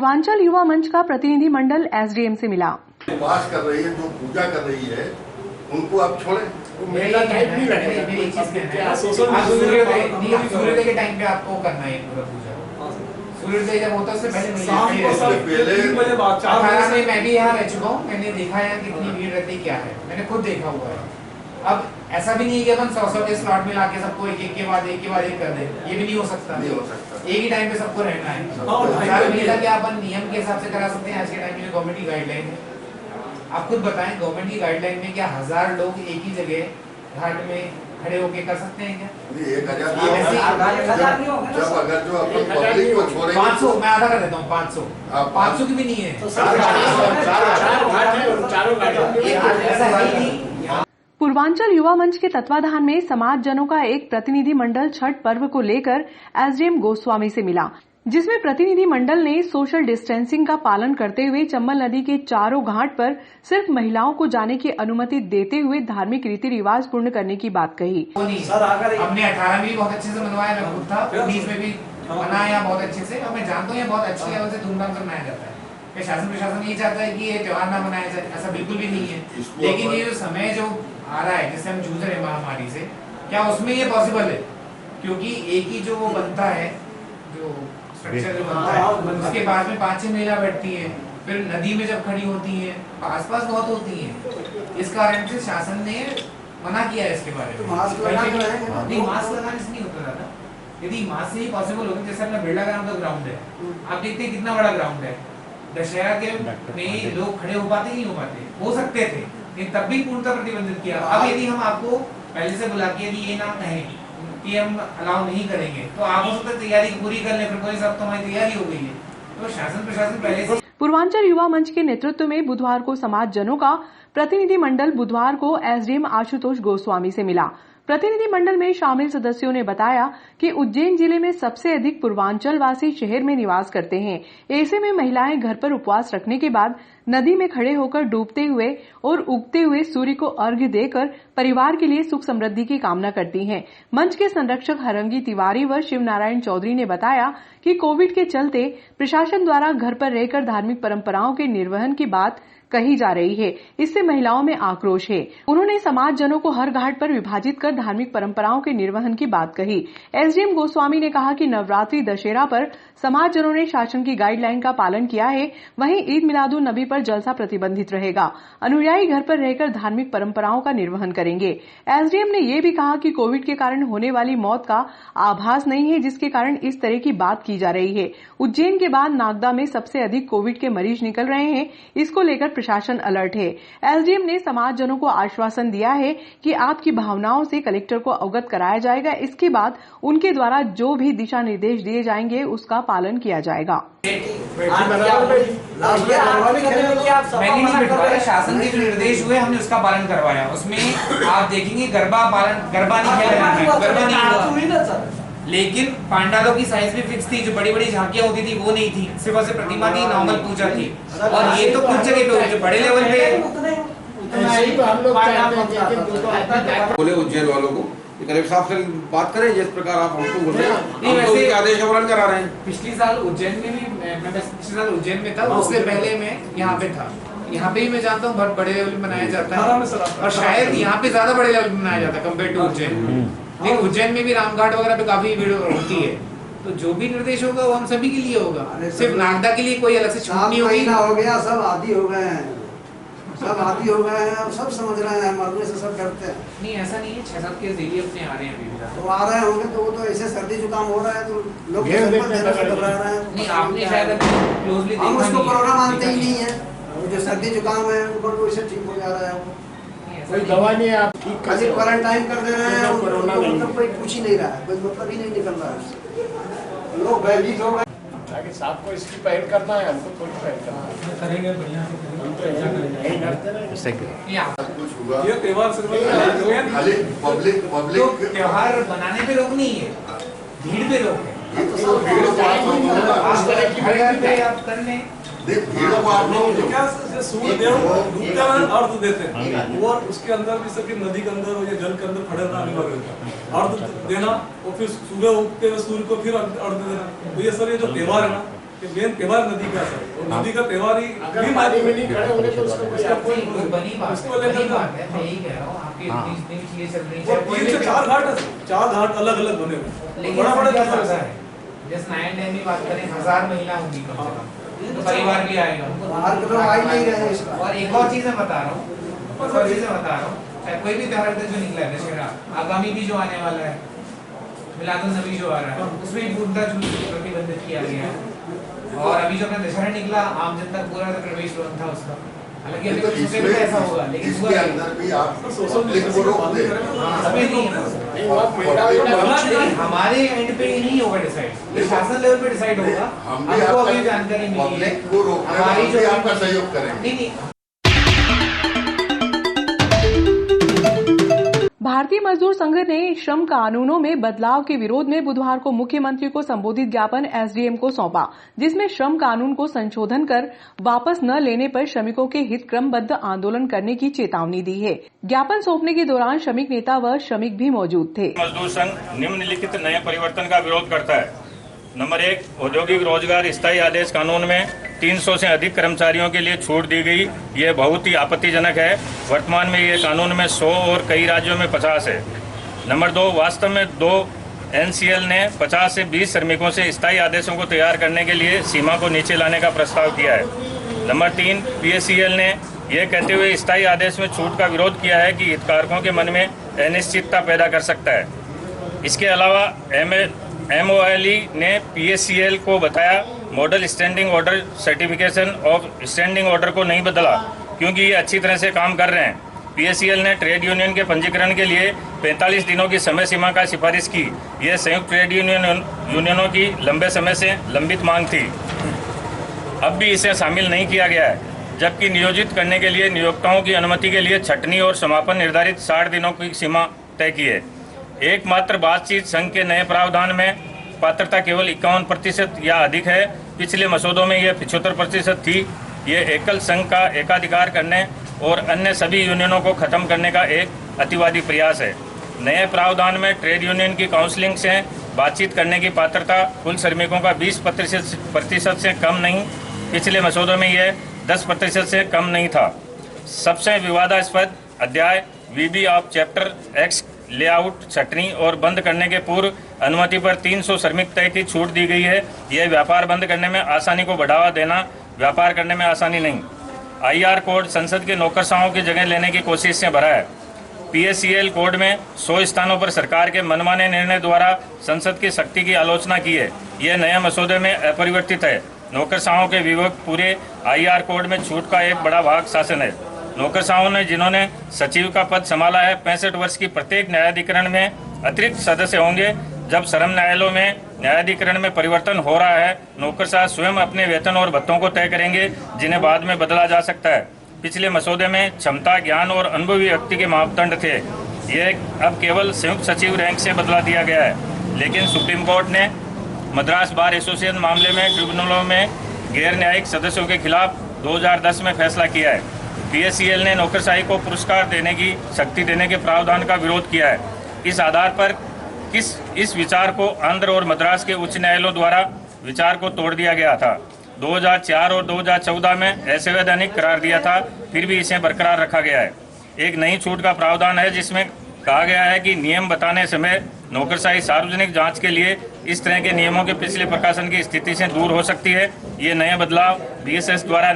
पूर्वांचल युवा मंच का प्रतिनिधि मंडल एसडीएम से मिला। उपवास कर रही है, जो पूजा कर रही है, उनको आप छोड़ें। मेरा टाइम नहीं लगेगा। सूर्योदय के टाइम पे आपको करना है पूरा पूजा। सूर्योदय जब होता है उससे पहले 3 बजे बाद 4 बजे मैं भी यहाँ रह चुका हूँ। मैंने देखा है कितनी भीड़ रहती क्या है, मैंने खुद देखा हुआ है। अब ऐसा भी नहीं है कि अपन 100 के स्लॉट में लाके सबको एक के बाद एक कर दे, ये भी नहीं हो सकता। एक ही टाइम पे सबको रहना है। क्या अपन नियम के हिसाब से करा सकते हैं? आज के टाइम में गवर्नमेंट की गाइडलाइन है, आप खुद बताएं, गवर्नमेंट की गाइडलाइन में क्या 1000 लोग एक ही जगह घाट में खड़े होके कर सकते हैं क्या? 1000 जब अगर जो अपन पब्लिक को छोड़ेंगे 500, मैं आधा कर देता हूँ, 500 की भी नहीं है। पूर्वांचल युवा मंच के तत्वाधान में समाज जनों का एक प्रतिनिधि मंडल छठ पर्व को लेकर एसडीएम गोस्वामी से मिला, जिसमें प्रतिनिधि मंडल ने सोशल डिस्टेंसिंग का पालन करते हुए चंबल नदी के चारों घाट पर सिर्फ महिलाओं को जाने की अनुमति देते हुए धार्मिक रीति रिवाज पूर्ण करने की बात कही। हमने 18 में भी बहुत अच्छे से मनवाया, मैं खुद था, 19 में भी मनाया बहुत अच्छे से, और मैं जानता हूँ ये बहुत अच्छे लेवल से धूमधाम से मनाया जाता है। शासन प्रशासन ये चाहता है कि ये त्योहार ना मनाया जाए, ऐसा बिल्कुल भी नहीं है। लेकिन ये जो समय जो आ रहा है जिससे हम जूझ रहे हैं महामारी से, क्या उसमें ये पॉसिबल है? क्योंकि एक ही जो बनता है, जो स्ट्रक्चर जो बनता है, उसके बाद में 5-6 महिला बैठती है, फिर नदी में जब खड़ी होती है, आसपास बहुत होती है। इस कारण से शासन ने मना किया है इसके बारे में। मास्क लगाने से नहीं होता दादा। यदि मास्क से ही पॉसिबल होगा, जैसे अपना बिरला ग्राउंड का ग्राउंड है, आप देखते हैं कितना बड़ा ग्राउंड है, दशहरा के में लोग खड़े हो पाते नहीं हो पाते, हो सकते थे, लेकिन तब भी पूर्णतः प्रतिबंधित किया। अब यदि हम आपको पहले से बुला के यदि ये ना कहें कि हम अलाउ नहीं करेंगे, तो आप हो सकता है तैयारी पूरी कर लें, फिर कोई सब तो हमारी तैयारी हो गई है। तो शासन प्रशासन पहले से। पूर्वांचल युवा मंच के नेतृत्व में बुधवार को समाज जनों का प्रतिनिधि मंडल बुधवार को एसडीएम आशुतोष गोस्वामी से मिला। प्रतिनिधि मंडल में शामिल सदस्यों ने बताया कि उज्जैन जिले में सबसे अधिक पूर्वांचल वासी शहर में निवास करते हैं। ऐसे में महिलाएं घर पर उपवास रखने के बाद नदी में खड़े होकर डूबते हुए और उगते हुए सूर्य को अर्घ्य देकर परिवार के लिए सुख समृद्धि की कामना करती हैं। मंच के संरक्षक हरंगी तिवारी व शिव नारायण चौधरी ने बताया कि कोविड के चलते प्रशासन द्वारा घर पर रहकर धार्मिक परंपराओं के निर्वहन की बात कही जा रही है, इससे महिलाओं में आक्रोश है। उन्होंने समाज जनों को हर घाट पर विभाजित कर धार्मिक परंपराओं के निर्वहन की बात कही। एसडीएम गोस्वामी ने कहा कि नवरात्रि दशहरा पर समाज जनों ने शासन की गाइडलाइन का पालन किया है, वहीं ईद मिलादुन नबी पर जलसा प्रतिबंधित रहेगा। अनुयायी घर पर रहकर धार्मिक परंपराओं का निर्वहन करेंगे। एसडीएम ने यह भी कहा कि कोविड के कारण होने वाली मौत का आभास नहीं है, जिसके कारण इस तरह की बात की जा रही है। उज्जैन के बाद नागदा में सबसे अधिक कोविड के मरीज निकल रहे हैं, इसको लेकर प्रशासन अलर्ट है। एसडीएम ने समाज जनों को आश्वासन दिया है कि आपकी भावनाओं से कलेक्टर को अवगत कराया जाएगा, इसके बाद उनके द्वारा जो भी दिशा निर्देश दिए जाएंगे उसका पालन किया जाएगा। शासन के जो निर्देश हुए हमने उसका पालन करवाया। उसमें आप देखेंगे गरबा नहीं हुआ, लेकिन पांडालों की साइज भी फिक्स थी। जो बड़ी बड़ी झांकियां होती थी वो नहीं थी, सिर्फ और सिर्फ प्रतिमा थी, नॉर्मल पूजा थी। और ये तो कुछ जगह पे जो बड़े लेवल पे बोले उज्जैन वालों को कलेक्टर साहब से बात करें, जिस प्रकार आप हमको बोल रहे हैं, हम तो उनके आदेश का पालन करा रहे हैं। पिछली साल उज्जैन में भी पिछले साल उज्जैन में था, उससे पहले मैं यहाँ पे था। यहाँ पे ही मैं जानता हूँ बहुत बड़े लेवल पे मनाया जाता है, और शायद यहाँ पे ज्यादा बड़े लेवल पे मनाया जाता है कम्पेयर टू उज्जैन। लेकिन उज्जैन में भी रामघाट वगैरह पे काफी भीड़ होती है। तो जो भी निर्देश होगा वो हम सभी के लिए होगा, सिर्फ नागदा के लिए कोई अलग से छूट नहीं होगी। हो गया, सब आदी हो गए हैं, सब आदी हो गए हैं, अब सब समझ रहे हैं, मरने से सब करते हैं। नहीं ऐसा नहीं है, 6-7 केस डेली अपने आ रहे हैं अभी तो आ रहे होंगे, तो वो तो ऐसे सर्दी जुकाम हो रहा है तो लोग घबरा रहे हैं। नहीं आपने शायद क्लोजली हम उसको कोरोना मानते ही नहीं है। वो जो सर्दी जुकाम है उनको वैसे ठीक हो जा रहा है, वो कोई दवा नहीं है, आप खाली क्वारंटाइन कर दे रहे हैं, कोरोना मतलब कोई पूछ ही नहीं रहा है, कोई मतलब ही नहीं निकल रहा है। लोग भयभीत हो गए। ताकि साहब को इसकी पहल करना है, हमको थोड़ी पहल करना है। करेंगे बढ़िया से कुछ हुआ ये त्योहार खाली पब्लिक त्योहार बनाने पे रोक नहीं है, भीड़ पे रोक है। आप कर लें अर्थ देते हैं, और उसके अंदर भी सबके नदी के अंदर या जल के अंदर खड़े रहना अनिवार्य होता है। अर्थ देना और फिर सुबह उगते हुए सूर्य को फिर अर्थ देना। तो ये सर ये जो त्योहार है ना, कि मेन त्योहार नदी का सर, और नदी का त्योहार ही अगर पानी में नहीं खड़े होंगे तो उसका कोई उसका कोई कोई बनी बात उसको है, लेकर बनी बात है, मैं यही कह रहा हूँ, आपकी इतनी चीजें चल रही वो हैं, 3 से 4 घाट है, 4 घाट अलग अलग बने हुए, लेकिन बड़ा बड़ा संख्या त्योहार ज्यादा है। है। जैसे नारायण डैम की बात करें, 1000 महिला होंगी कम से कम, तो परिवार भी आएगा। बाहर के लोग आ ही नहीं रहे इस बार। और एक और चीज मैं बता रहा हूँ, चाहे कोई भी त्योहार जो निकला है, दशहरा आगामी भी जो आने वाला है, मिलादुन नबी जो आ रहा है, उसमें भी पूर्णतः प्रतिबंधित किया गया है। और अभी जो अपना दशहरा निकला, आम जनता पूरा प्रवेश बंद था उसका, हालांकि अभी तो दूसरे में ऐसा होगा, लेकिन इसके अंदर भी आप पब्लिक को रोक दे। हमें नहीं है, नहीं वहाँ महिलाओं का हमारे एंड पे ही नहीं होगा डिसाइड, ये शासन लेवल पे डिसाइड होगा। हम भी हमको अभी आपका जानकारी मिली है, पब्लिक को रोकने में हमारी हम जो भी आपका सहयोग करेंगे। नहीं भारतीय मजदूर संघ ने श्रम कानूनों में बदलाव के विरोध में बुधवार को मुख्यमंत्री को संबोधित ज्ञापन एसडीएम को सौंपा, जिसमें श्रम कानून को संशोधन कर वापस न लेने पर श्रमिकों के हित क्रमबद्ध आंदोलन करने की चेतावनी दी है। ज्ञापन सौंपने के दौरान श्रमिक नेता व श्रमिक भी मौजूद थे। मजदूर संघ निम्नलिखित नए परिवर्तन का विरोध करता है। नंबर 1, औद्योगिक रोजगार स्थायी आदेश कानून में 300 से अधिक कर्मचारियों के लिए छूट दी गई, ये बहुत ही आपत्तिजनक है। वर्तमान में ये कानून में 100 और कई राज्यों में 50 है। नंबर 2, वास्तव में 2 एनसीएल ने 50 से 20 श्रमिकों से स्थायी आदेशों को तैयार करने के लिए सीमा को नीचे लाने का प्रस्ताव किया है। नंबर 3, पीएससीएल ने यह कहते हुए स्थायी आदेश में छूट का विरोध किया है कि हितधारकों के मन में अनिश्चितता पैदा कर सकता है। इसके अलावा MOLE ने पीएससीएल को बताया model standing order certification of standing order को नहीं बदला, क्योंकि ये अच्छी तरह से काम कर रहे हैं। पीएससीएल ने ट्रेड यूनियन के पंजीकरण के लिए 45 दिनों की समय सीमा का सिफारिश की। यह संयुक्त ट्रेड यूनियनों की लंबे समय से लंबित मांग थी, अब भी इसे शामिल नहीं किया गया है, जबकि नियोजित करने के लिए नियोक्ताओं की अनुमति के लिए छटनी और समापन निर्धारित 60 दिनों की सीमा तय की है। एकमात्र बातचीत संघ के नए प्रावधान में पात्रता केवल 51% या अधिक है। पिछले मसौदों में यह 75% थी। ये एकल संघ का एकाधिकार करने और अन्य सभी यूनियनों को खत्म करने का एक अतिवादी प्रयास है। नए प्रावधान में ट्रेड यूनियन की काउंसलिंग से बातचीत करने की पात्रता कुल श्रमिकों का 20% से कम नहीं, पिछले मसौदों में यह 10% से कम नहीं था। सबसे विवादास्पद अध्याय VB of chapter X layout छटनी और बंद करने के पूर्व अनुमति पर 300 श्रमिक तय की छूट दी गई है। यह व्यापार बंद करने में आसानी को बढ़ावा देना, व्यापार करने में आसानी नहीं। IR कोड संसद के नौकरशाहों की जगह लेने की कोशिश से भरा है। PSCL कोड में 100 स्थानों पर सरकार के मनमाने निर्णय द्वारा संसद की शक्ति की आलोचना की है। यह नए मसौदे में अपरिवर्तित है। नौकरशाहों के विभाग पूरे IR कोड में छूट का एक बड़ा भाग शासन है। नौकरशाहों ने जिन्होंने सचिव का पद संभाला है, 65 वर्ष की प्रत्येक न्यायाधिकरण में अतिरिक्त सदस्य होंगे। जब श्रम न्यायालयों में न्यायाधिकरण में परिवर्तन हो रहा है, नौकरशाह स्वयं अपने वेतन और भत्तों को तय करेंगे, जिन्हें बाद में बदला जा सकता है। पिछले मसौदे में क्षमता, ज्ञान और अनुभवी व्यक्ति के मापदंड थे। यह अब केवल संयुक्त सचिव रैंक से बदला दिया गया है। लेकिन सुप्रीम कोर्ट ने मद्रास बार एसोसिएशन मामले में ट्रिब्यूनलों में गैर न्यायिक सदस्यों के खिलाफ 2010 में फैसला किया है। PSCL ने नौकरशाही को पुरस्कार देने की शक्ति देने के प्रावधान का विरोध किया है। इस आधार पर इस विचार को आंध्र और मद्रास के उच्च न्यायालयों द्वारा विचार को तोड़ दिया गया था। 2004 और 2014 में असंवैधानिक करार दिया था, फिर भी इसे बरकरार रखा गया है। एक नई छूट का प्रावधान है जिसमें कहा गया है कि नियम बताने समय नौकरशाही सार्वजनिक जांच के लिए इस तरह के नियमों के पिछले प्रकाशन की स्थिति से दूर हो सकती है। ये नए बदलाव BSS द्वारा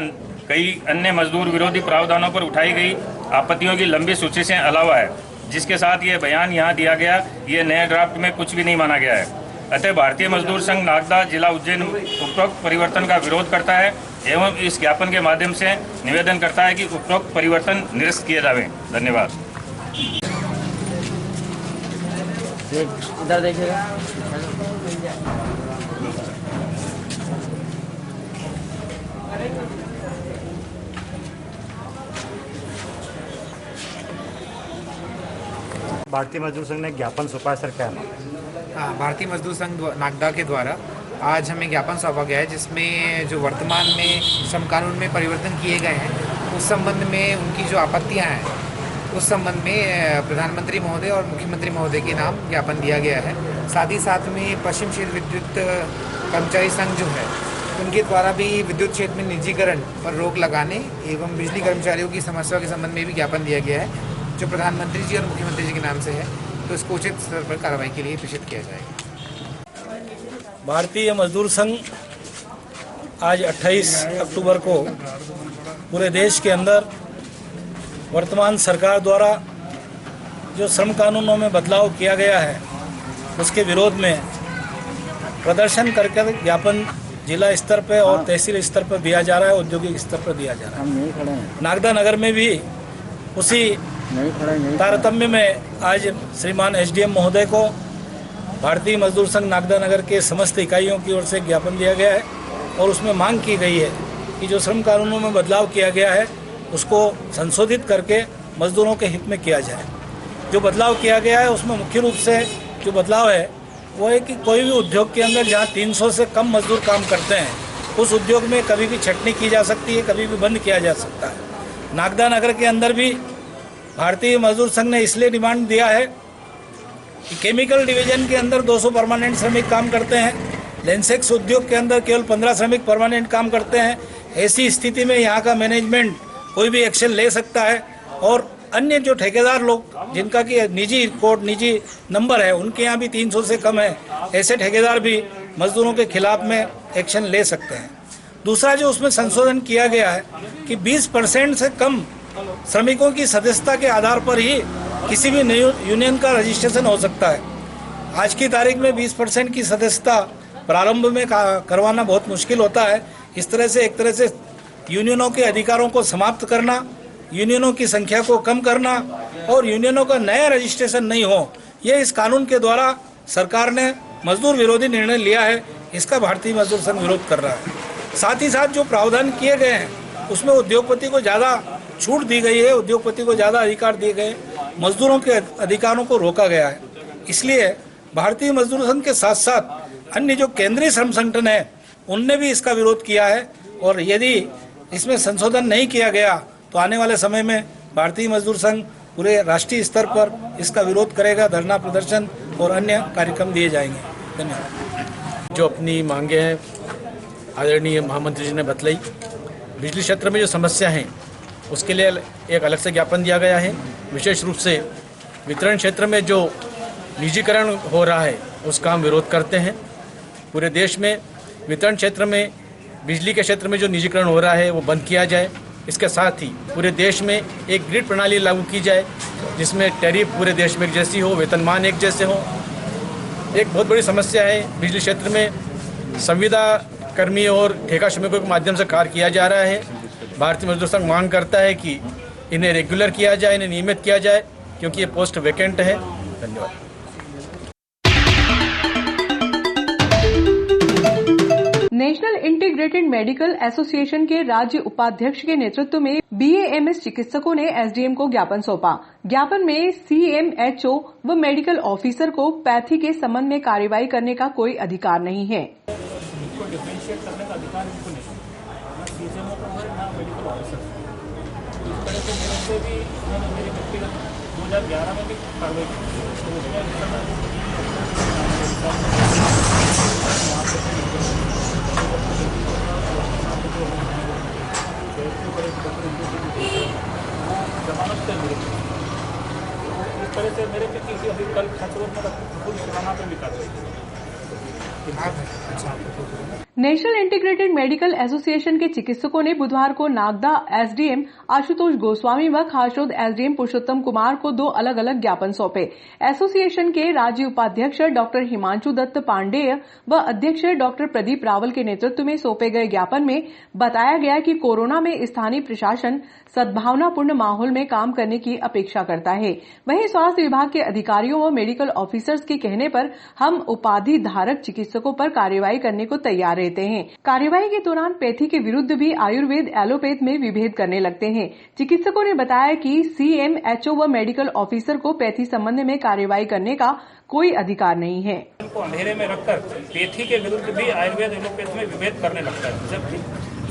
कई अन्य मजदूर विरोधी प्रावधानों पर उठाई गई आपत्तियों की लंबी सूची से अलावा है, जिसके साथ ये बयान यहाँ दिया गया। ये नए ड्राफ्ट में कुछ भी नहीं माना गया है। अतः भारतीय मजदूर संघ नागदा जिला उज्जैन उपरोक्त परिवर्तन का विरोध करता है एवं इस ज्ञापन के माध्यम से निवेदन करता है कि उपरोक्त परिवर्तन निरस्त किए जावे। धन्यवाद। इधर देखिएगा। भारतीय मजदूर संघ ने ज्ञापन सौंपा है, सर क्या है? हाँ, भारतीय मजदूर संघ नागदा के द्वारा आज हमें ज्ञापन सौंपा गया है, जिसमें जो वर्तमान में श्रम कानून में परिवर्तन किए गए हैं उस संबंध में उनकी जो आपत्तियां हैं उस संबंध में प्रधानमंत्री महोदय और मुख्यमंत्री महोदय के नाम ज्ञापन दिया गया है। साथ ही साथ में पश्चिम क्षेत्र विद्युत कर्मचारी संघ जो है उनके द्वारा भी विद्युत क्षेत्र में निजीकरण पर रोक लगाने एवं बिजली कर्मचारियों की समस्या के संबंध में भी ज्ञापन दिया गया है, जो प्रधानमंत्री जी और मुख्यमंत्री जी के नाम से है, तो इसको उचित स्तर पर कार्रवाई के लिए प्रेषित किया जाएगा। भारतीय मजदूर संघ आज 28 अक्टूबर को पूरे देश के अंदर वर्तमान सरकार द्वारा जो श्रम कानूनों में बदलाव किया गया है उसके विरोध में प्रदर्शन करके ज्ञापन जिला स्तर पर और तहसील स्तर पर दिया जा रहा है, औद्योगिक स्तर पर दिया जा रहा है। नागदा नगर में भी उसी तारतम्य में आज श्रीमान एसडीएम महोदय को भारतीय मजदूर संघ नागदा नगर के समस्त इकाइयों की ओर से ज्ञापन दिया गया है और उसमें मांग की गई है कि जो श्रम कानूनों में बदलाव किया गया है उसको संशोधित करके मजदूरों के हित में किया जाए। जो बदलाव किया गया है उसमें मुख्य रूप से जो बदलाव है वो है कि कोई भी उद्योग के अंदर जहाँ 300 से कम मजदूर काम करते हैं उस उद्योग में कभी भी छटनी की जा सकती है, कभी भी बंद किया जा सकता है। नागदा नगर के अंदर भी भारतीय मजदूर संघ ने इसलिए डिमांड दिया है कि केमिकल डिवीजन के अंदर 200 परमानेंट श्रमिक काम करते हैं, लेंसेक्स उद्योग के अंदर केवल 15 श्रमिक परमानेंट काम करते हैं। ऐसी स्थिति में यहाँ का मैनेजमेंट कोई भी एक्शन ले सकता है और अन्य जो ठेकेदार लोग जिनका कि निजी कोड निजी नंबर है उनके यहाँ भी 300 से कम है, ऐसे ठेकेदार भी मजदूरों के खिलाफ में एक्शन ले सकते हैं। दूसरा जो उसमें संशोधन किया गया है कि 20% से कम श्रमिकों की सदस्यता के आधार पर ही किसी भी यूनियन का रजिस्ट्रेशन हो सकता है। आज की तारीख में 20% की सदस्यता प्रारंभ में करवाना बहुत मुश्किल होता है। इस तरह से एक तरह से यूनियनों के अधिकारों को समाप्त करना, यूनियनों की संख्या को कम करना और यूनियनों का नया रजिस्ट्रेशन नहीं हो, ये इस कानून के द्वारा सरकार ने मजदूर विरोधी निर्णय लिया है। इसका भारतीय मजदूर संघ विरोध कर रहा है। साथ ही साथ जो प्रावधान किए गए हैं उसमें उद्योगपति को ज़्यादा छूट दी गई है, उद्योगपति को ज़्यादा अधिकार दिए गए, मजदूरों के अधिकारों को रोका गया है। इसलिए भारतीय मजदूर संघ के साथ साथ अन्य जो केंद्रीय श्रम संगठन है उनने भी इसका विरोध किया है और यदि इसमें संशोधन नहीं किया गया तो आने वाले समय में भारतीय मजदूर संघ पूरे राष्ट्रीय स्तर पर इसका विरोध करेगा। धरना प्रदर्शन और अन्य कार्यक्रम दिए जाएंगे। धन्यवाद। जो अपनी मांगे हैं आदरणीय महामंत्री जी ने बतलाई, बिजली क्षेत्र में जो समस्या है उसके लिए एक अलग से ज्ञापन दिया गया है। विशेष रूप से वितरण क्षेत्र में जो निजीकरण हो रहा है उसका हम विरोध करते हैं। पूरे देश में वितरण क्षेत्र में बिजली के क्षेत्र में जो निजीकरण हो रहा है वो बंद किया जाए। इसके साथ ही पूरे देश में एक ग्रिड प्रणाली लागू की जाए जिसमें टैरिफ पूरे देश में एक जैसी हो, वेतनमान एक जैसे हो। एक बहुत बड़ी समस्या है बिजली क्षेत्र में संविदा कर्मी और ठेका श्रमिकों के माध्यम से कार्य किया जा रहा है। भारतीय मजदूर संघ मांग करता है कि इन्हें रेगुलर किया जाए, इन्हें नियमित किया जाए क्योंकि ये पोस्ट वैकेंट है। धन्यवाद। नेशनल इंटीग्रेटेड मेडिकल एसोसिएशन के राज्य उपाध्यक्ष के नेतृत्व में BAMS चिकित्सकों ने SDM को ज्ञापन सौंपा। ज्ञापन में CMHO व मेडिकल ऑफिसर को पैथी के संबंध में कार्रवाई करने का कोई अधिकार नहीं है। इस तरह से मेरे पे किसी अभी कल खतरों में फुल सुनाना पे भी कर नेशनल इंटीग्रेटेड मेडिकल एसोसिएशन के चिकित्सकों ने बुधवार को नागदा SDM आशुतोष गोस्वामी व खासरोद SDM पुरुषोत्तम कुमार को 2 अलग अलग ज्ञापन सौंपे। एसोसिएशन के राज्य उपाध्यक्ष डॉक्टर हिमांशु दत्त पांडेय व अध्यक्ष डॉक्टर प्रदीप रावल के नेतृत्व में सौंपे गए ज्ञापन में बताया गया कि कोरोना में स्थानीय प्रशासन सद्भावनापूर्ण माहौल में काम करने की अपेक्षा करता है। वहीं स्वास्थ्य विभाग के अधिकारियों व मेडिकल ऑफिसर्स के कहने पर हम उपाधि धारक चिकित्सकों पर कार्रवाई करने को तैयार रहते हैं। कार्रवाई के दौरान पैथी के विरुद्ध भी आयुर्वेद एलोपैथ में विभेद करने लगते हैं। चिकित्सकों ने बताया कि CMHO व मेडिकल ऑफिसर को पैथी संबंध में कार्रवाई करने का कोई अधिकार नहीं है। उनको अंधेरे में रखकर पैथी के विरुद्ध भी आयुर्वेद एलोपैथ में विभेद करने लगता है, जबकि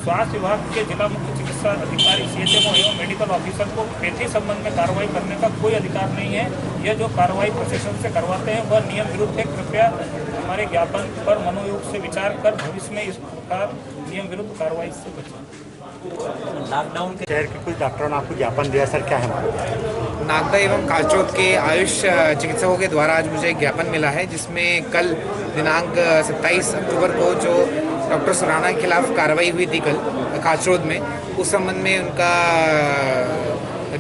स्वास्थ्य विभाग के जिला मुख्य चिकित्सा अधिकारी CHMO एवं मेडिकल ऑफिसर को पेथी संबंध में कार्रवाई करने का कोई अधिकार नहीं है। यह जो कार्रवाई प्रशासन से करवाते हैं वह नियम विरुद्ध है। कृपया हमारे ज्ञापन पर मनोयोग से विचार कर भविष्य में इस प्रकार नियम विरुद्ध कार्रवाई से बचें। लॉकडाउन के शहर के कुछ डॉक्टरों ने आपको ज्ञापन दिया, सर क्या है? नागदा एवं कालचौथ के आयुष चिकित्सकों के द्वारा आज मुझे एक ज्ञापन मिला है, जिसमें कल दिनांक 27 अक्टूबर को जो डॉक्टर सुराना के खिलाफ कार्रवाई हुई थी कल कालचौथ में, उस संबंध में उनका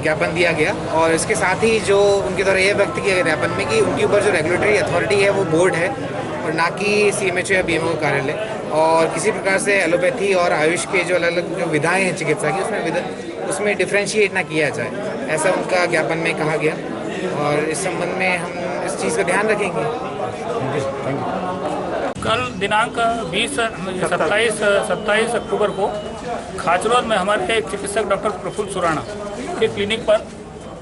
ज्ञापन दिया गया। और इसके साथ ही जो उनके द्वारा यह व्यक्त किया गया ज्ञापन में कि उनके ऊपर जो रेगुलेटरी अथॉरिटी है वो बोर्ड है और ना कि CMHO या BMO कार्यालय, और किसी प्रकार से एलोपैथी और आयुष के जो अलग अलग जो विधाएँ हैं चिकित्सा की उसमें डिफ्रेंशिएट ना किया जाए, ऐसा उनका ज्ञापन में कहा गया। और इस संबंध में हम इस चीज़ का ध्यान रखेंगे। कल दिनांक 27 अक्टूबर को खाचरोद में हमारे एक चिकित्सक डॉक्टर प्रफुल्ल सुराना के क्लिनिक पर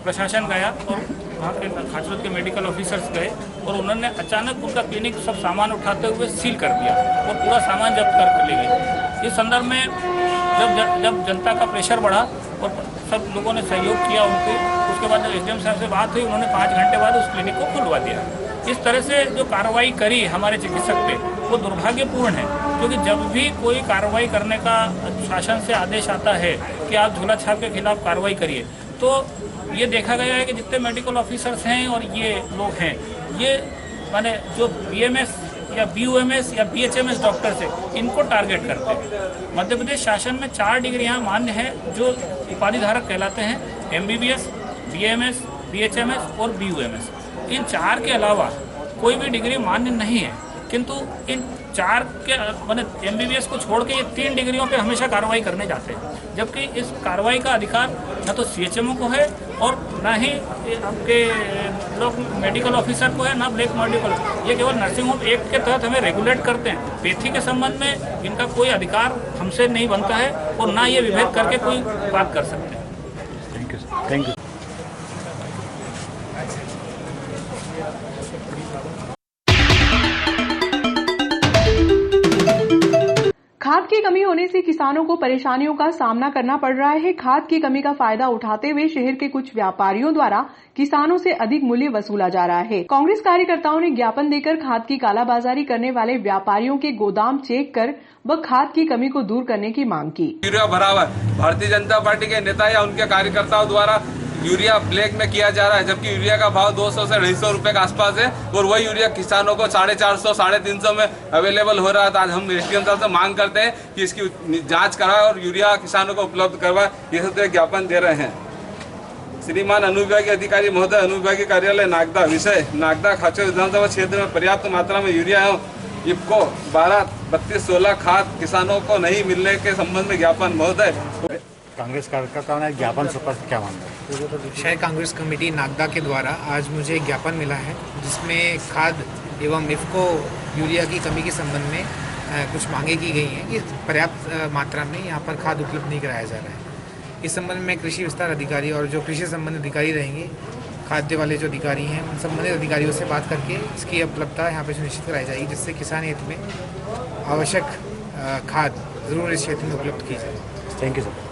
प्रशासन गया और वहाँ के खाचरोद के मेडिकल ऑफिसर्स गए और उन्होंने अचानक उनका क्लिनिक सब सामान उठाते हुए सील कर दिया और पूरा सामान जब्त कर ले गए। इस संदर्भ में जब जनता का प्रेशर बढ़ा और सब लोगों ने सहयोग किया उनको, उसके बाद जब SDM साहब से बात हुई, उन्होंने 5 घंटे बाद उस क्लिनिक को खुलवा दिया। इस तरह से जो कार्रवाई करी हमारे चिकित्सक पे वो दुर्भाग्यपूर्ण है, क्योंकि जब भी कोई कार्रवाई करने का शासन से आदेश आता है कि आप झोला छाप के खिलाफ कार्रवाई करिए, तो ये देखा गया है कि जितने मेडिकल ऑफिसर्स हैं और ये लोग हैं, ये माने जो BMS या BUMS या BHMS डॉक्टर्स है, इनको टारगेट करते हैं। मध्य प्रदेश शासन में 4 डिग्रियाँ मान्य है जो उपाधि धारक कहलाते हैं, MBBS, BMS, BHMS और BUMS। इन 4 के अलावा कोई भी डिग्री मान्य नहीं है, किंतु इन 4 के माने MBBS को छोड़ के ये 3 डिग्रियों पे हमेशा कार्रवाई करने जाते हैं, जबकि इस कार्रवाई का अधिकार न तो CHMO को है और न ही आपके लोग मेडिकल ऑफिसर को है, ना ब्लैक मेडिकल। ये केवल नर्सिंग होम एक्ट के तहत हमें रेगुलेट करते हैं। पेथी के संबंध में इनका कोई अधिकार हमसे नहीं बनता है और ना ये विभेद करके कोई बात कर सकते हैं। Thank you. खाद की कमी होने से किसानों को परेशानियों का सामना करना पड़ रहा है। खाद की कमी का फायदा उठाते हुए शहर के कुछ व्यापारियों द्वारा किसानों से अधिक मूल्य वसूला जा रहा है। कांग्रेस कार्यकर्ताओं ने ज्ञापन देकर खाद की कालाबाजारी करने वाले व्यापारियों के गोदाम चेक कर व खाद की कमी को दूर करने की मांग की। यूरिया भरावा भारतीय जनता पार्टी के नेता या उनके कार्यकर्ताओं द्वारा यूरिया ब्लैक में किया जा रहा है, जबकि यूरिया का भाव 200 से 250 रुपए के आसपास है और वही यूरिया किसानों को 450, 350 में अवेलेबल हो रहा था। आज हम SDM साहब से मांग करते हैं कि इसकी जांच कराए और यूरिया किसानों को उपलब्ध करवाए। ये सब ज्ञापन दे रहे हैं। श्रीमान अनुविभागीय अधिकारी महोदय, अनुविभागीय कार्यालय नागदा, विषय नागदा खाचर विधानसभा क्षेत्र में पर्याप्त मात्रा में यूरिया एवं इफको 12-32-16 खाद किसानों को नहीं मिलने के संबंध में ज्ञापन। महोदय, कांग्रेस कार्यकर्ताओं ने ज्ञापन सौंपा, क्या मानते हैं? शहर कांग्रेस कमेटी नागदा के द्वारा आज मुझे एक ज्ञापन मिला है, जिसमें खाद एवं इफको यूरिया की कमी के संबंध में कुछ मांगे की गई हैं कि पर्याप्त मात्रा में यहाँ पर खाद उपलब्ध नहीं कराया जा रहा है। इस संबंध में कृषि विस्तार अधिकारी और जो कृषि संबंधित अधिकारी रहेंगे, खाद्य वाले जो अधिकारी हैं, उन संबंधित अधिकारियों से बात करके इसकी उपलब्धता यहाँ पर सुनिश्चित कराई जाएगी, जिससे किसान हित में आवश्यक खाद जरूर इस क्षेत्र में उपलब्ध की जाए। Thank you sir.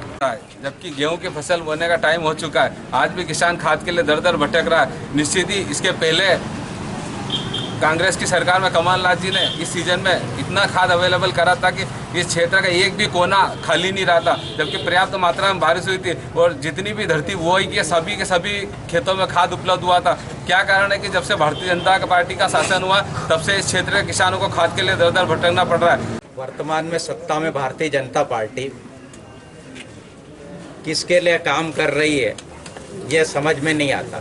जबकि गेहूं की फसल बोने का टाइम हो चुका है, आज भी किसान खाद के लिए दर दर भटक रहा है। निश्चित ही इसके पहले कांग्रेस की सरकार में कमल नाथ जी ने इस सीजन में इतना खाद अवेलेबल करा था कि इस क्षेत्र का एक भी कोना खाली नहीं रहा था, जबकि पर्याप्त मात्रा में बारिश हुई थी और जितनी भी धरती बोई की सभी के सभी खेतों में खाद उपलब्ध हुआ था। क्या कारण है कि जब से भारतीय जनता पार्टी का शासन हुआ तब से इस क्षेत्र के किसानों को खाद के लिए दर दर भटकना पड़ रहा है। वर्तमान में सत्ता में भारतीय जनता पार्टी किसके लिए काम कर रही है ये समझ में नहीं आता।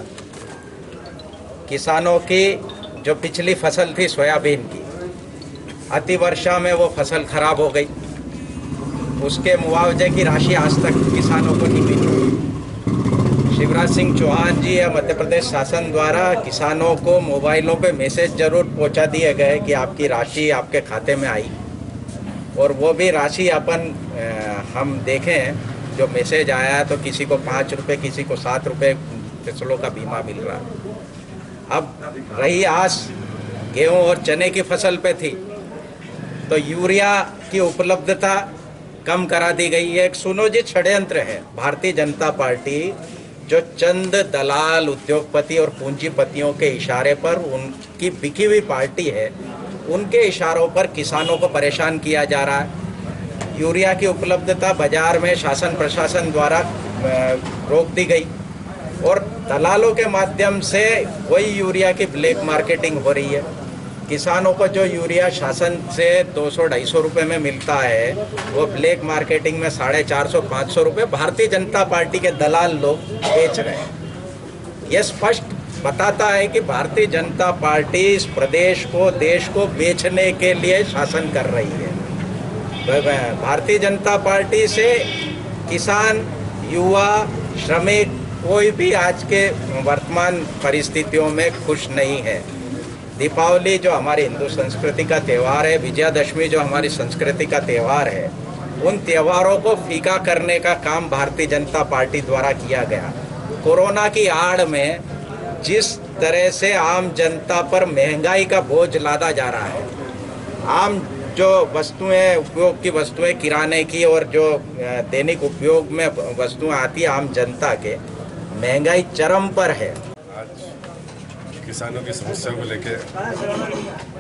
किसानों की जो पिछली फसल थी सोयाबीन की, अतिवर्षा में वो फसल खराब हो गई, उसके मुआवजे की राशि आज तक किसानों को नहीं मिली। शिवराज सिंह चौहान जी या मध्य प्रदेश शासन द्वारा किसानों को मोबाइलों पे मैसेज जरूर पहुंचा दिए गए कि आपकी राशि आपके खाते में आई, और वो भी राशि हम देखें जो मैसेज आया है तो किसी को 5 रुपये, किसी को 7 रुपये फसलों का बीमा मिल रहा है। अब रही आस गेहूं और चने की फसल पे थी, तो यूरिया की उपलब्धता कम करा दी गई है। एक सुनियोजित षड्यंत्र है। भारतीय जनता पार्टी जो चंद दलाल, उद्योगपति और पूंजीपतियों के इशारे पर, उनकी बिकी हुई पार्टी है, उनके इशारों पर किसानों को परेशान किया जा रहा है। यूरिया की उपलब्धता बाजार में शासन प्रशासन द्वारा रोक दी गई और दलालों के माध्यम से वही यूरिया की ब्लैक मार्केटिंग हो रही है। किसानों को जो यूरिया शासन से 200-250 रुपये में मिलता है, वो ब्लैक मार्केटिंग में 450-500 रुपये भारतीय जनता पार्टी के दलाल लोग बेच रहे हैं। ये स्पष्ट बताता है कि भारतीय जनता पार्टी इस प्रदेश को, देश को बेचने के लिए शासन कर रही है। भारतीय जनता पार्टी से किसान, युवा, श्रमिक कोई भी आज के वर्तमान परिस्थितियों में खुश नहीं है। दीपावली जो हमारी हिंदू संस्कृति का त्यौहार है, विजयादशमी जो हमारी संस्कृति का त्यौहार है, उन त्योहारों को फीका करने का काम भारतीय जनता पार्टी द्वारा किया गया। कोरोना की आड़ में जिस तरह से आम जनता पर महंगाई का बोझ लादा जा रहा है, आम जो वस्तुएं, उपयोग की वस्तुएं, किराने की और जो दैनिक उपयोग में वस्तुएं आती है आम जनता के, महंगाई चरम पर है। किसानों की समस्याओं को लेकर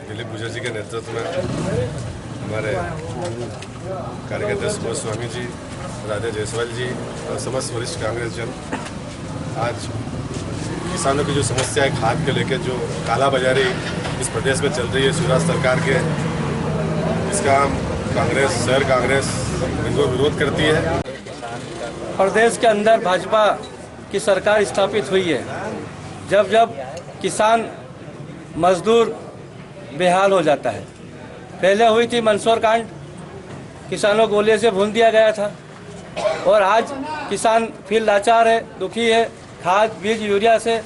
दिलीप गुजर जी के नेतृत्व में हमारे कार्यकर्ता गोस्वामी जी, राधे जायसवाल जी और समस्त वरिष्ठ कांग्रेस जन आज किसानों की जो समस्या है, खाद के लेकर जो कालाबाजारी इस प्रदेश में चल रही है शिवराज सरकार के, इसका कांग्रेस, शहर कांग्रेस इनको विरोध करती है। प्रदेश के अंदर भाजपा की सरकार स्थापित हुई है। जब जब किसान, मजदूर बेहाल हो जाता है, पहले हुई थी मंदसौर कांड, किसानों को गोले से भून दिया गया था, और आज किसान फिर लाचार है, दुखी है खाद, बीज, यूरिया से।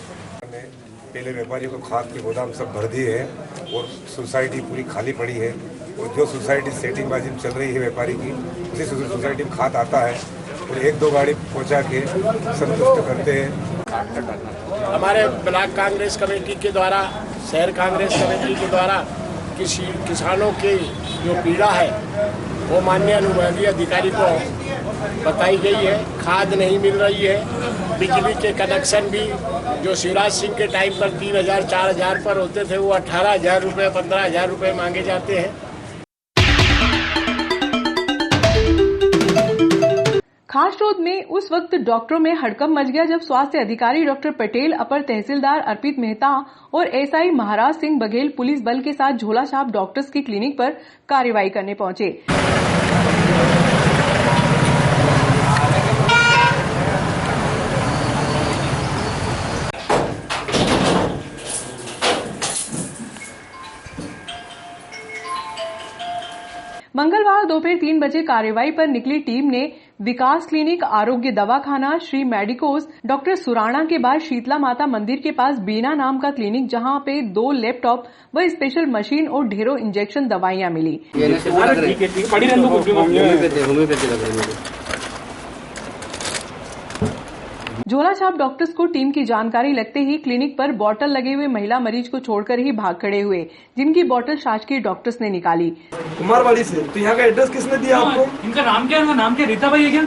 पहले व्यापारियों को खाद के गोदाम सब भर दिए हैं और सोसाइटी पूरी खाली पड़ी है, और जो सोसाइटी सेटिंगबाजी में चल रही है व्यापारी की, उसी सोसाइटी में खाद आता है और 1-2 गाड़ी पहुंचा के संतुष्ट करते हैं। हमारे ब्लॉक कांग्रेस कमेटी के द्वारा, शहर कांग्रेस कमेटी के द्वारा किसानों की जो पीड़ा है वो माननीय अनुविभागीय अधिकारी को बताई गई है। खाद नहीं मिल रही है, बिजली के कनेक्शन भी जो शिवराज सिंह के टाइम पर 3,000-4,000 पर होते थे, वो 18,000 रुपये, 15,000 रुपये मांगे जाते हैं। खासरोद में उस वक्त डॉक्टरों में हड़कंप मच गया जब स्वास्थ्य अधिकारी डॉक्टर पटेल, अपर तहसीलदार अर्पित मेहता और एसआई महाराज सिंह बघेल पुलिस बल के साथ झोला छाप डॉक्टर्स की क्लिनिक पर कार्रवाई करने पहुंचे। मंगलवार दोपहर 3 बजे कार्रवाई पर निकली टीम ने विकास क्लिनिक, आरोग्य दवाखाना, श्री मेडिकोज, डॉक्टर सुराणा के बाद शीतला माता मंदिर के पास बीना नाम का क्लिनिक, जहां पे 2 लैपटॉप व स्पेशल मशीन और ढेरों इंजेक्शन दवाइयां मिली। झोला छाप डॉक्टर्स को टीम की जानकारी लगते ही क्लिनिक पर बॉटल लगे हुए महिला मरीज को छोड़कर ही भाग खड़े हुए, जिनकी बॉटल शासकीय डॉक्टर्स ने निकाली। कुमारवाड़ी से। तो यहाँ का एड्रेस किसने दिया आपको? इनका नाम क्या है? उनका नाम क्या? रीता भाई है क्या?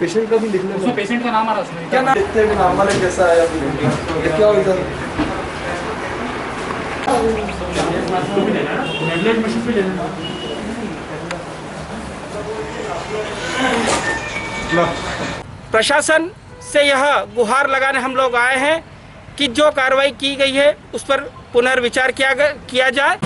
पेशेंट का भी लिख लो। उसमें पेशेंट का नाम आ रहा है। क्या नाम? देखते हैं नाम वाले कैसा है। क्या हो इधर? मशीन पे ले लेना। प्रशासन से यह गुहार लगाने हम लोग आए हैं कि जो कार्रवाई की गई है उस पर पुनर्विचार किया जाए।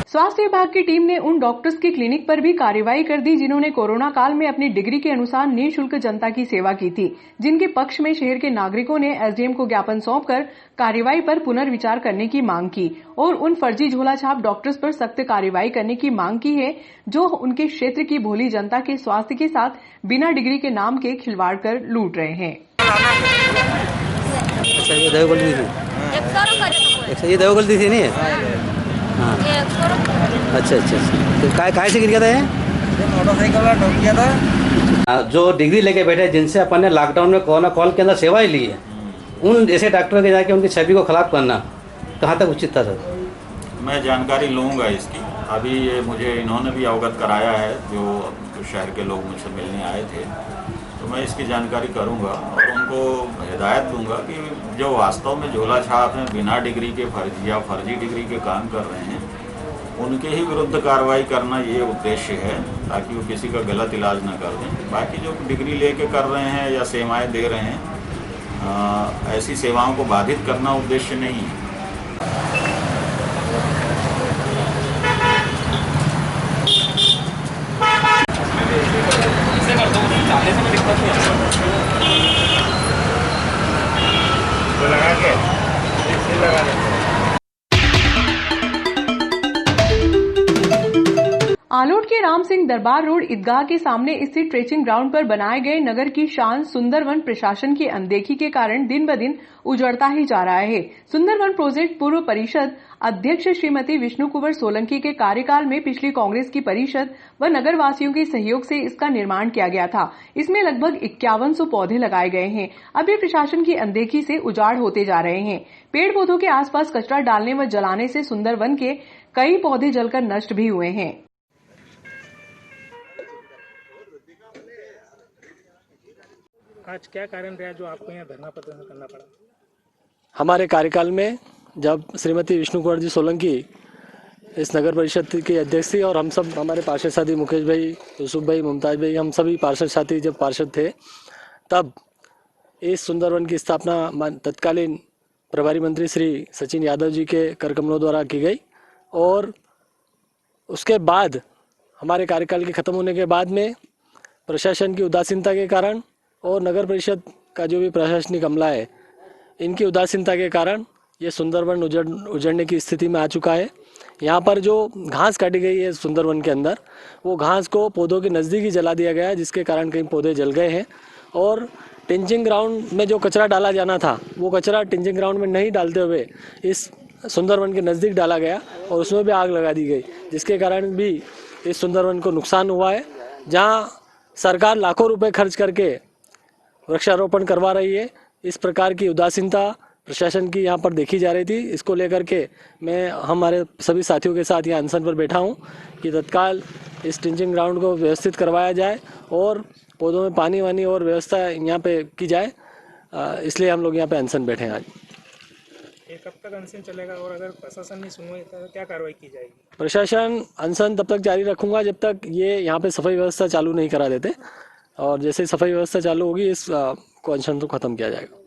स्वास्थ्य विभाग की टीम ने उन डॉक्टर्स की क्लिनिक पर भी कार्रवाई कर दी जिन्होंने कोरोना काल में अपनी डिग्री के अनुसार निःशुल्क जनता की सेवा की थी, जिनके पक्ष में शहर के नागरिकों ने एसडीएम को ज्ञापन सौंपकर कार्रवाई पर पुनर्विचार करने की मांग की और उन फर्जी झोला छाप डॉक्टर्स पर सख्त कार्रवाई करने की मांग की है जो उनके क्षेत्र की भोली जनता के स्वास्थ्य के साथ बिना डिग्री के नाम के खिलवाड़ कर लूट रहे हैं। ये दवा गलती थी नहीं है? अच्छा तो काय से गिर गया था ये? मोटरसाइकिल वाला ठोक गया था। जो डिग्री लेके बैठे जिनसे अपन ने लॉकडाउन में कोरोना कॉल के अंदर सेवाएं ली है, उन जैसे डॉक्टर के जाके उनकी छवि को खराब करना कहाँ तक उचित था सर? मैं जानकारी लूँगा इसकी। अभी ये मुझे इन्होंने भी अवगत कराया है, जो शहर के लोग मुझसे मिलने आए थे, तो मैं इसकी जानकारी करूँगा और उनको हिदायत दूँगा कि जो वास्तव में झोला छाप हैं, बिना डिग्री के फर्जी डिग्री के काम कर रहे हैं, उनके ही विरुद्ध कार्रवाई करना ये उद्देश्य है, ताकि वो किसी का गलत इलाज न कर दें। बाकी जो डिग्री लेके कर रहे हैं या सेवाएं दे रहे हैं, ऐसी सेवाओं को बाधित करना उद्देश्य नहीं है। आलोट के राम सिंह दरबार रोड ईदगाह के सामने स्थित ट्रेचिंग ग्राउंड पर बनाए गए नगर की शान सुंदरवन प्रशासन की अनदेखी के कारण दिन ब दिन उजड़ता ही जा रहा है। सुंदरवन प्रोजेक्ट पूर्व परिषद अध्यक्ष श्रीमती विष्णु कुंवर सोलंकी के कार्यकाल में पिछली कांग्रेस की परिषद व नगर वासियों के सहयोग से इसका निर्माण किया गया था। इसमें लगभग 5100 पौधे लगाए गए हैं। अब ये प्रशासन की अनदेखी से उजाड़ होते जा रहे हैं। पेड़ पौधों के आसपास कचरा डालने व जलाने से सुंदरवन के कई पौधे जलकर नष्ट भी हुए हैं। आज क्या कारण रहा जो आपको यहाँ धरना प्रदर्शन करना पड़ा? हमारे कार्यकाल में जब श्रीमती विष्णु कुंवर जी सोलंकी इस नगर परिषद की अध्यक्ष थी और हम सब हमारे पार्षद साथी मुकेश भाई, यूसुफ भाई, मुमताज भाई, हम सभी पार्षद साथी जब पार्षद थे, तब इस सुंदरवन की स्थापना तत्कालीन प्रभारी मंत्री श्री सचिन यादव जी के कर कमलों द्वारा की गई और उसके बाद हमारे कार्यकाल के ख़त्म होने के बाद में प्रशासन की उदासीनता के कारण और नगर परिषद का जो भी प्रशासनिक अमला है, इनकी उदासीनता के कारण ये सुंदरवन उजड़ने की स्थिति में आ चुका है। यहाँ पर जो घास काटी गई है सुंदरवन के अंदर, वो घास को पौधों के नज़दीक ही जला दिया गया है, जिसके कारण कई पौधे जल गए हैं। और टिंचिंग ग्राउंड में जो कचरा डाला जाना था, वो कचरा टिंचिंग ग्राउंड में नहीं डालते हुए इस सुंदरवन के नज़दीक डाला गया और उसमें भी आग लगा दी गई, जिसके कारण भी इस सुंदरवन को नुकसान हुआ है। जहाँ सरकार लाखों रुपए खर्च करके वृक्षारोपण करवा रही है, इस प्रकार की उदासीनता प्रशासन की यहाँ पर देखी जा रही थी। इसको लेकर के मैं हमारे सभी साथियों के साथ यहाँ अनशन पर बैठा हूँ कि तत्काल इस टिंचिंग ग्राउंड को व्यवस्थित करवाया जाए और पौधों में पानी वानी और व्यवस्था यहाँ पे की जाए, इसलिए हम लोग यहाँ पे अनशन बैठे हैं आज। ये कब तक अनशन चलेगा और अगर प्रशासन नहीं सुनवाई तो क्या कार्रवाई की जाएगी? प्रशासन अनशन तब तक जारी रखूँगा जब तक ये यहाँ पे सफाई व्यवस्था चालू नहीं करा देते, और जैसे सफाई व्यवस्था चालू होगी इस को अनशन को ख़त्म किया जाएगा।